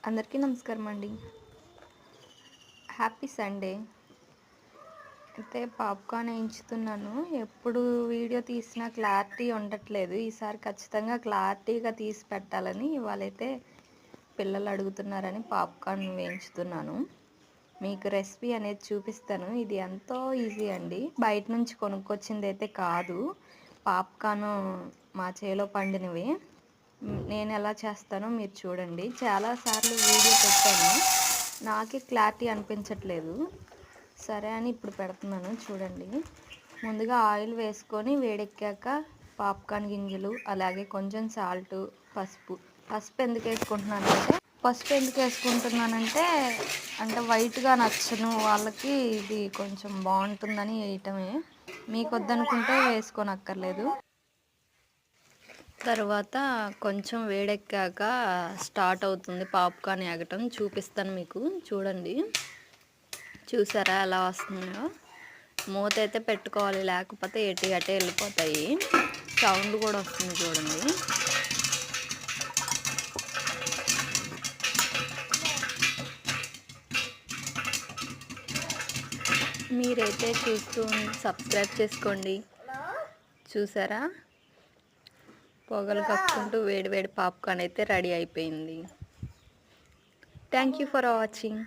అందరికీ నమస్కారం అండి. Happy Sunday. అయితే పాప్కార్న్ వేయించుతున్నాను. ఎప్పుడు వీడియో తీసినా క్లారిటీ ఉండట్లేదు. ఈసారి ఖచ్చితంగా క్లారిటీగా తీసి పెట్టాలని ఇవాళైతే పిల్లలు అడుగుతున్నారని పాప్కార్న్ వేయించుతున్నాను. మీకు రెసిపీ అనేది చూపిస్తాను. ఇది ఎంతో ఈజీ అండి. బయట నుంచి కొనుక్కొచ్చింది అయితే కాదు. పాప్కార్న్ మా చేలో పండినవి. నేను ఎలా చేస్తానో మీరు చూడండి. చాలాసార్లు వీడియో పెట్టాను, నాకే క్లారిటీ అనిపించట్లేదు. సరే అని ఇప్పుడు పెడుతున్నాను చూడండి. ముందుగా ఆయిల్ వేసుకొని వేడెక్కాక పాప్కార్న్ గింజలు, అలాగే కొంచెం సాల్ట్, పసుపు ఎందుకు వేసుకుంటున్నానంటే అంటే వైట్గా నచ్చను వాళ్ళకి, ఇది కొంచెం బాగుంటుందని వేయటమే. మీకు వద్దనుకుంటే వేసుకోనక్కర్లేదు. తర్వాత కొంచెం వేడెక్కాక స్టార్ట్ అవుతుంది పాప్కార్న్ ఎగటం. చూపిస్తాను మీకు, చూడండి. చూసారా ఎలా వస్తున్నాయో? మూత అయితే పెట్టుకోవాలి, లేకపోతే ఎటు అటే వెళ్ళిపోతాయి. సౌండ్ కూడా వస్తుంది చూడండి. మీరైతే చూస్తూ సబ్స్క్రైబ్ చేసుకోండి. చూసారా, పొగలు కప్పుకుంటూ వేడి వేడి పాప్కార్న్ అయితే రెడీ అయిపోయింది. Thank you for watching.